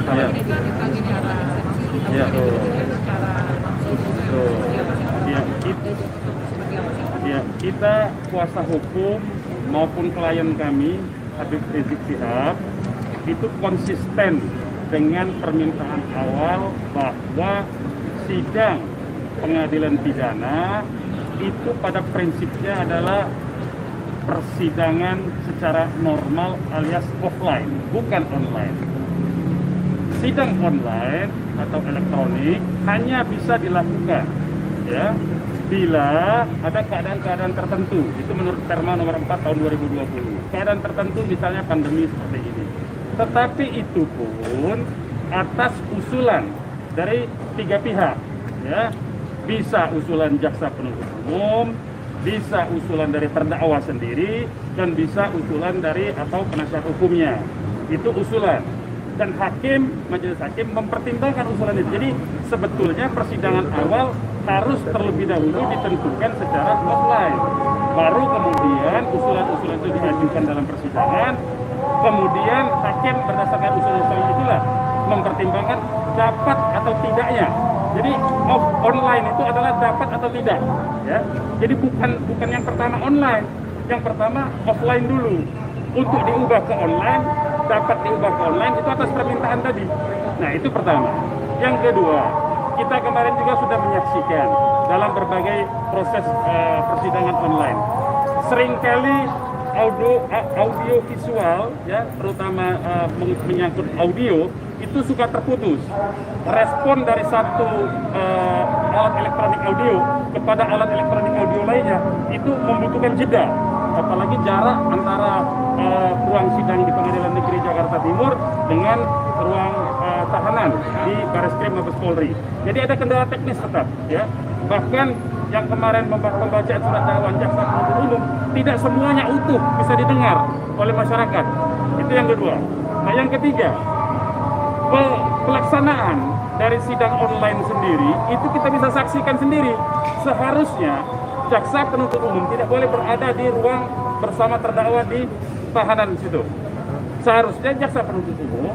masalah. Ya. Ya, kita kuasa hukum maupun klien kami Habib Rizik Syihab itu konsisten dengan permintaan awal bahwa sidang pengadilan pidana itu pada prinsipnya adalah persidangan secara normal alias offline, bukan online. Sidang online atau elektronik hanya bisa dilakukan ya bila ada keadaan-keadaan tertentu. Itu menurut Perma nomor 4 tahun 2020. Keadaan tertentu misalnya pandemi seperti ini. Tetapi itu pun atas usulan dari 3 pihak ya. Bisa usulan jaksa penuntut umum, bisa usulan dari terdakwa sendiri, dan bisa usulan dari atau penasihat hukumnya. Itu usulan. Dan majelis hakim mempertimbangkan usulan itu. Jadi sebetulnya persidangan awal harus terlebih dahulu ditentukan secara offline. Baru kemudian usulan-usulan itu diajukan dalam persidangan. Kemudian hakim berdasarkan usulan-usulan itulah mempertimbangkan dapat atau tidaknya. Jadi online itu adalah dapat atau tidak, ya. Jadi bukan yang pertama online, yang pertama offline dulu. Untuk diubah ke online, dapat diubah ke online itu atas permintaan tadi. Nah itu pertama. Yang kedua, kita kemarin juga sudah menyaksikan dalam berbagai proses persidangan online. Seringkali audio visual, ya, terutama menyangkut audio itu suka terputus. Respon dari satu alat elektronik audio kepada alat elektronik audio lainnya itu membutuhkan jeda, apalagi jarak antara ruang sidang di Pengadilan Negeri Jakarta Timur dengan ruang tahanan di Bareskrim Mabes Polri. Jadi ada kendala teknis tetap, ya. Bahkan yang kemarin pembacaan surat dakwaan jaksa penuntut umum tidak semuanya utuh bisa didengar oleh masyarakat. Itu yang kedua. Nah, yang ketiga, pelaksanaan dari sidang online sendiri itu kita bisa saksikan sendiri. Seharusnya jaksa penuntut umum tidak boleh berada di ruang bersama terdakwa di tahanan situ. Seharusnya jaksa penuntut umum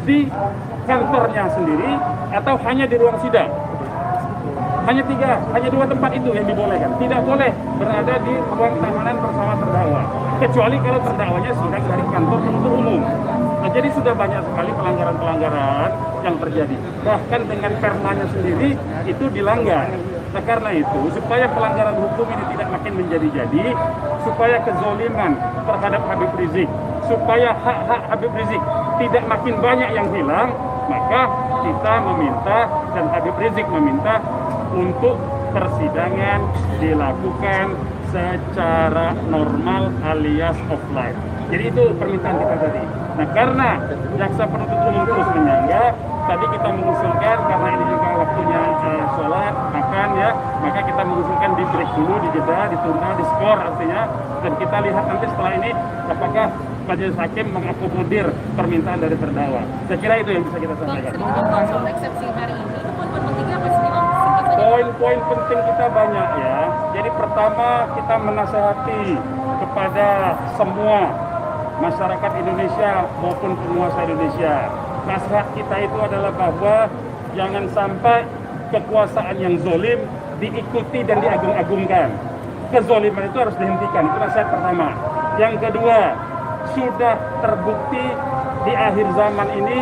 di kantornya sendiri atau hanya di ruang sidang. Hanya 2 tempat itu yang dibolehkan. Tidak boleh berada di ruang tahanan bersama terdakwa, kecuali kalau terdakwanya sidang dari kantor penuntut umum. Nah, jadi sudah banyak sekali pelanggaran-pelanggaran yang terjadi. Bahkan dengan permanya sendiri itu dilanggar. Nah, karena itu supaya pelanggaran hukum ini tidak makin menjadi-jadi, supaya kezoliman terhadap Habib Rizik, supaya hak-hak Habib Rizik tidak makin banyak yang hilang, maka kita meminta dan Habib Rizik meminta untuk persidangan dilakukan secara normal alias offline. Jadi itu permintaan kita tadi. Nah, karena jaksa penuntut umum terus menyangga, tadi kita mengusulkan karena ini juga waktunya sholat, makan ya, maka kita mengusulkan di break dulu, dijeda, ditunda, diskor artinya, dan kita lihat nanti setelah ini apakah majelis hakim mengakomodir permintaan dari terdakwa. Saya kira itu yang bisa kita sampaikan. Eksepsi hari ini itu poin penting apa sih? Poin-poin penting kita banyak ya. Jadi pertama kita menasehati kepada semua masyarakat Indonesia maupun penguasa Indonesia. Nasihat kita itu adalah bahwa jangan sampai kekuasaan yang zolim diikuti dan diagung-agungkan. Kezoliman itu harus dihentikan. Itu nasihat pertama. Yang kedua, sudah terbukti di akhir zaman ini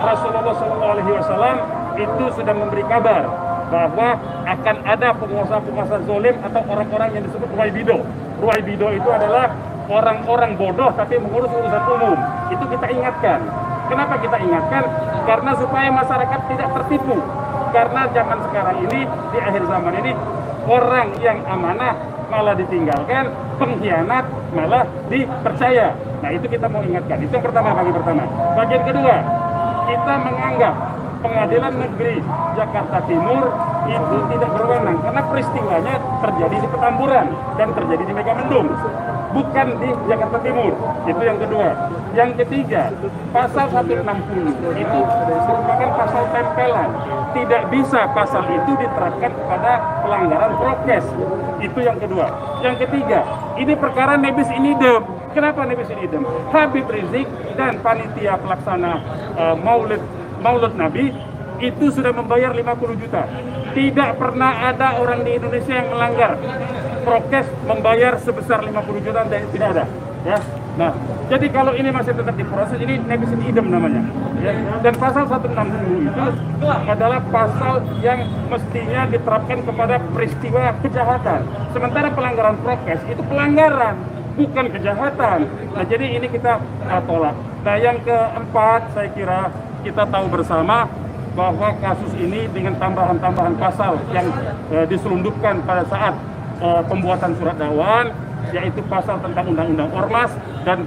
Rasulullah SAW itu sudah memberi kabar bahwa akan ada penguasa-penguasa zolim atau orang-orang yang disebut ruwaibido. Ruwaibido itu adalah orang-orang bodoh tapi mengurus urusan umum. Itu kita ingatkan. Kenapa kita ingatkan? Karena supaya masyarakat tidak tertipu. Karena zaman sekarang ini, di akhir zaman ini, orang yang amanah malah ditinggalkan, pengkhianat malah dipercaya. Nah, itu kita mau ingatkan. Itu yang pertama, bagian pertama. Bagian kedua, kita menganggap Pengadilan Negeri Jakarta Timur itu tidak berwenang karena peristiwanya terjadi di Petamburan dan terjadi di Megamendung, bukan di Jakarta Timur. Itu yang kedua. Yang ketiga, pasal 160 itu merupakan pasal tempelan. Tidak bisa pasal itu diterapkan kepada pelanggaran prokes. Itu yang kedua. Yang ketiga, ini perkara nebis in idem. Kenapa nipis ini idem? Habib Rizik dan panitia pelaksana Maulid Nabi itu sudah membayar 50 juta. Tidak pernah ada orang di Indonesia yang melanggar prokes membayar sebesar 50 juta, tidak ada. Ya. Nah, jadi kalau ini masih tetap diproses, ini nebis idem namanya. Ya. Dan pasal 160 itu adalah pasal yang mestinya diterapkan kepada peristiwa kejahatan. Sementara pelanggaran prokes itu pelanggaran, bukan kejahatan. Nah, jadi ini kita tolak. Nah, yang keempat, saya kira kita tahu bersama bahwa kasus ini dengan tambahan-tambahan pasal yang diselundupkan pada saat pembuatan surat dakwaan, yaitu pasal tentang undang-undang ormas dan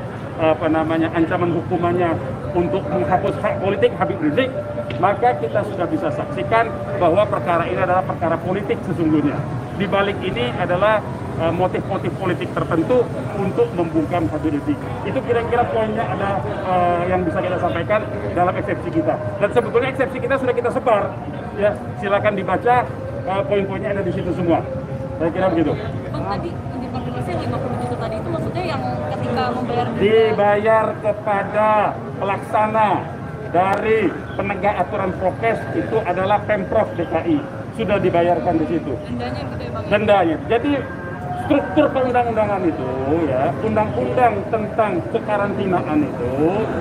ancaman hukumannya untuk menghapus hak politik Habib Rizik, maka kita sudah bisa saksikan bahwa perkara ini adalah perkara politik sesungguhnya. Di balik ini adalah motif-motif politik tertentu untuk membungkam Habib Rizik. Itu kira-kira poinnya ada yang bisa kita sampaikan dalam eksepsi kita. Dan sebetulnya eksepsi kita sudah kita sebar. Ya, silakan dibaca, poin-poinnya ada di situ semua. Saya kira begitu. Bang, tadi dikonfirmasi 50 juta tadi itu maksudnya yang ketika membayar dibayar kepada pelaksana dari penegak aturan prokes itu adalah Pemprov DKI. Sudah dibayarkan di situ. dendanya gitu ya Bang? Dendanya. Jadi struktur perundang-undangan itu, ya, undang-undang tentang kekarantinaan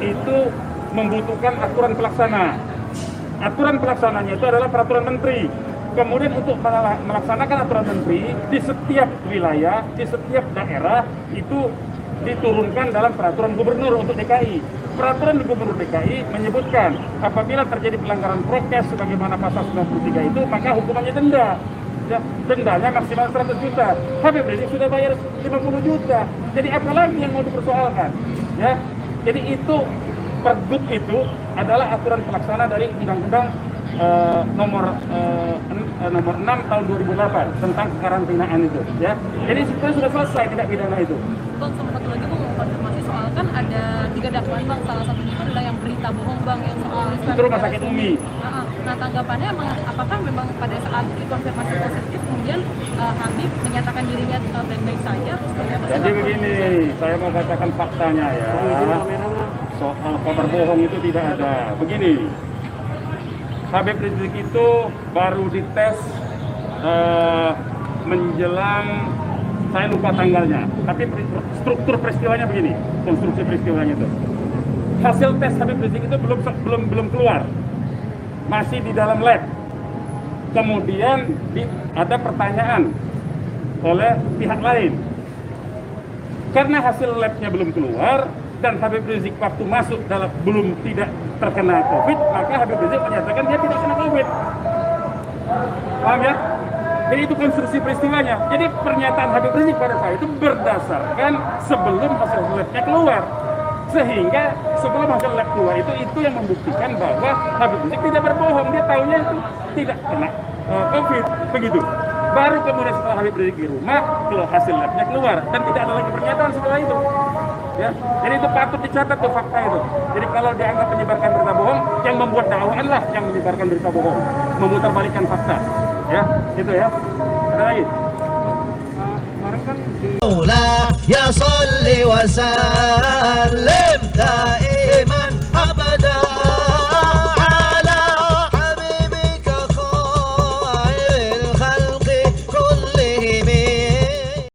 itu membutuhkan aturan pelaksana. Aturan pelaksananya itu adalah peraturan menteri. Kemudian untuk melaksanakan aturan menteri di setiap wilayah, di setiap daerah itu diturunkan dalam peraturan gubernur untuk DKI. Peraturan gubernur DKI menyebutkan apabila terjadi pelanggaran prokes sebagaimana pasal 93 itu, maka hukumannya denda. Ya, dendanya maksimal 100 juta. Habib Rizik sudah bayar 50 juta. Jadi apa lagi yang mau dipersoalkan? Ya, jadi itu pergub itu adalah aturan pelaksana dari Undang-Undang nomor 6 tahun 2008 tentang kekarantinaan itu. Ya, jadi sebetulnya sudah selesai tindak pidana itu. Bang, sama satu lagi Bang, mau konfirmasi soal kan ada 3 dakwaan Bang, salah satunya itu adalah yang berita bohong Bang, yang soal Itu rumah sakit Umi. Nah, tanggapannya apakah memang pada saat dikonfirmasi positif kemudian Habib menyatakan dirinya baik-baik saja? Jadi begini, saya mau katakan faktanya ya. Soal kabar bohong itu tidak ada. Begini, Habib Rizik itu baru dites menjelang, saya lupa tanggalnya, tapi struktur peristiwanya begini, konstruksi peristiwanya itu. Hasil tes Habib Rizik itu belum keluar, masih di dalam lab. Kemudian ada pertanyaan oleh pihak lain. Karena hasil labnya belum keluar dan Habib Rizik waktu masuk belum tidak terkena COVID, maka Habib Rizik menyatakan dia tidak kena COVID. Paham ya? Jadi itu konstruksi peristiwanya. Jadi pernyataan Habib Rizik pada saat itu berdasarkan sebelum hasil labnya keluar. Sehingga sebelum hasil lab keluar itu yang membuktikan bahwa Habib Rizik tidak berbohong. Dia tahunya itu tidak kena COVID. Begitu. Baru kemudian setelah Habib Rizik di rumah, hasil labnya keluar. Dan tidak ada lagi pernyataan setelah itu. Ya, jadi itu patut dicatat tuh fakta itu. Jadi kalau dianggap menyebarkan berita bohong, yang membuat dakwaan lah yang menyebarkan berita bohong, memutarbalikkan fakta. Ya, itu ya. Ada lagi. Kemarin kan Ya salli wa sallim